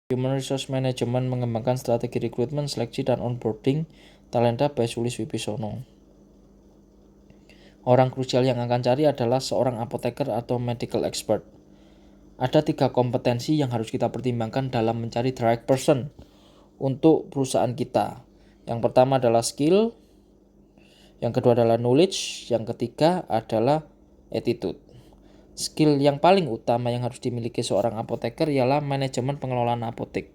Human Resource Management mengembangkan strategi rekrutmen, seleksi, dan onboarding talenta by Sulis Wibisono. Orang krusial yang akan cari adalah seorang apoteker atau medical expert. Ada 3 kompetensi yang harus kita pertimbangkan dalam mencari the right person untuk perusahaan kita. Yang pertama adalah skill, yang kedua adalah knowledge, yang ketiga adalah attitude. Skill yang paling utama yang harus dimiliki seorang apoteker ialah manajemen pengelolaan apotek.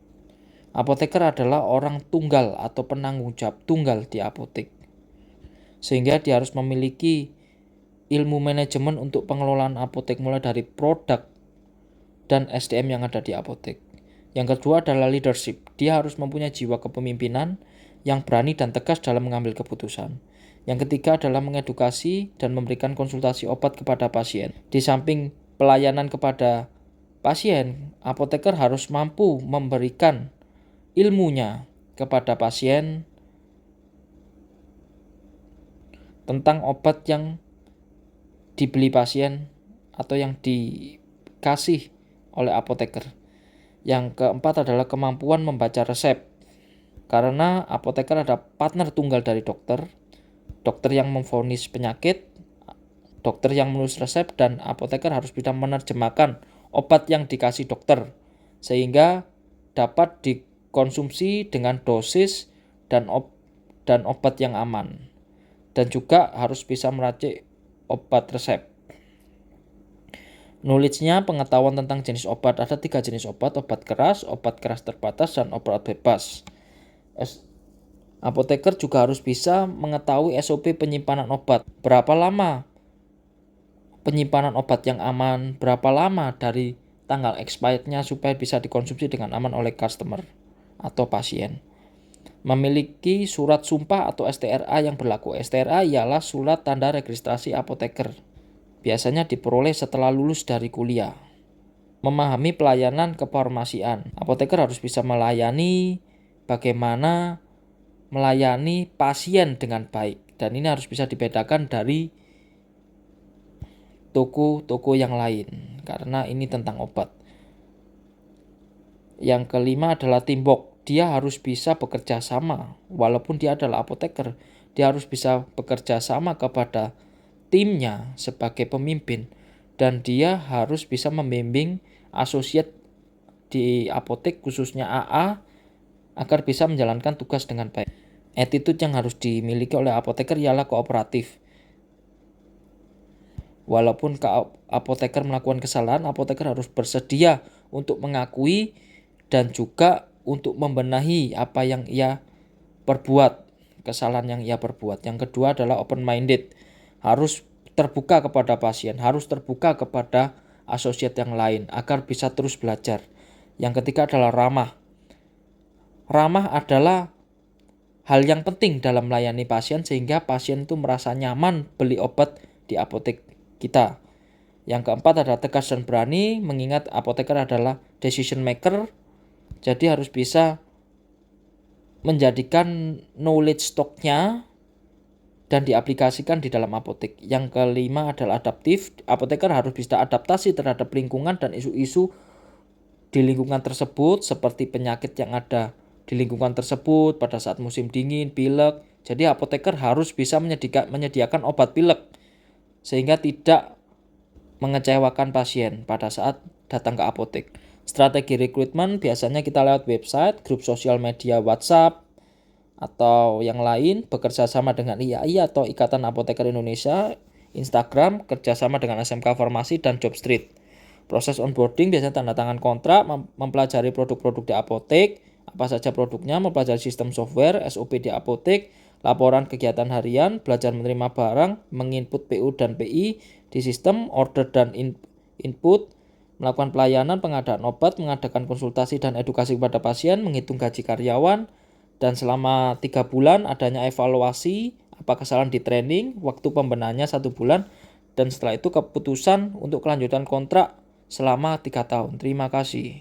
Apoteker adalah orang tunggal atau penanggung jawab tunggal di apotek. Sehingga dia harus memiliki ilmu manajemen untuk pengelolaan apotek mulai dari produk dan SDM yang ada di apotek. Yang kedua adalah leadership. Dia harus mempunyai jiwa kepemimpinan yang berani dan tegas dalam mengambil keputusan. Yang ketiga adalah mengedukasi dan memberikan konsultasi obat kepada pasien. Di samping pelayanan kepada pasien, apoteker harus mampu memberikan ilmunya kepada pasien tentang obat yang dibeli pasien atau yang dikasih oleh apoteker. Yang keempat adalah kemampuan membaca resep. Karena apoteker ada partner tunggal dari dokter yang memvonis penyakit, dokter yang menulis resep, dan apoteker harus bisa menerjemahkan obat yang dikasih dokter sehingga dapat dikonsumsi dengan dosis dan obat yang aman, dan juga harus bisa meracik obat resep. Knowledge-nya pengetahuan tentang jenis obat. Ada 3 jenis obat keras terbatas, dan obat bebas. Apoteker juga harus bisa mengetahui SOP penyimpanan obat. Berapa lama penyimpanan obat yang aman, berapa lama dari tanggal expired-nya supaya bisa dikonsumsi dengan aman oleh customer atau pasien. Memiliki surat sumpah atau STRA yang berlaku. STRA ialah surat tanda registrasi apoteker. Biasanya diperoleh setelah lulus dari kuliah. Memahami pelayanan kefarmasian. Apoteker harus bisa bagaimana melayani pasien dengan baik, dan ini harus bisa dibedakan dari toko-toko yang lain karena ini tentang obat. Yang kelima adalah teamwork. Dia harus bisa bekerja sama. Walaupun dia adalah apoteker, dia harus bisa bekerja sama kepada timnya sebagai pemimpin, dan dia harus bisa membimbing asosiat di apotek khususnya AA agar bisa menjalankan tugas dengan baik. Attitude yang harus dimiliki oleh apoteker ialah kooperatif. Walaupun apoteker melakukan kesalahan, apoteker harus bersedia untuk mengakui dan juga untuk membenahi apa yang ia perbuat, kesalahan yang ia perbuat. Yang kedua adalah open-minded. Harus terbuka kepada pasien, harus terbuka kepada asosiat yang lain agar bisa terus belajar. Yang ketiga adalah ramah. Ramah adalah hal yang penting dalam melayani pasien sehingga pasien itu merasa nyaman beli obat di apotek kita. Yang keempat adalah tegas dan berani, mengingat apoteker adalah decision maker, jadi harus bisa menjadikan knowledge stocknya dan diaplikasikan di dalam apotek. Yang kelima adalah adaptif. Apoteker harus bisa adaptasi terhadap lingkungan dan isu-isu di lingkungan tersebut, seperti penyakit yang ada di lingkungan tersebut pada saat musim dingin, pilek. Jadi apoteker harus bisa menyediakan obat pilek sehingga tidak mengecewakan pasien pada saat datang ke apotek. Strategi rekrutmen biasanya kita lewat website, grup sosial media WhatsApp, atau yang lain, bekerja sama dengan IAI atau Ikatan Apoteker Indonesia, Instagram, kerjasama dengan SMK Farmasi dan Jobstreet. Proses onboarding biasanya tanda tangan kontrak, mempelajari produk-produk di apotek, apa saja produknya, mempelajari sistem software, SOP di apotek, laporan kegiatan harian, belajar menerima barang, menginput PU dan PI di sistem, order dan input, melakukan pelayanan, pengadaan obat, mengadakan konsultasi dan edukasi kepada pasien, menghitung gaji karyawan, dan selama 3 bulan adanya evaluasi, apa kesalahan di training, waktu pembenahannya 1 bulan, dan setelah itu keputusan untuk kelanjutan kontrak selama 3 tahun. Terima kasih.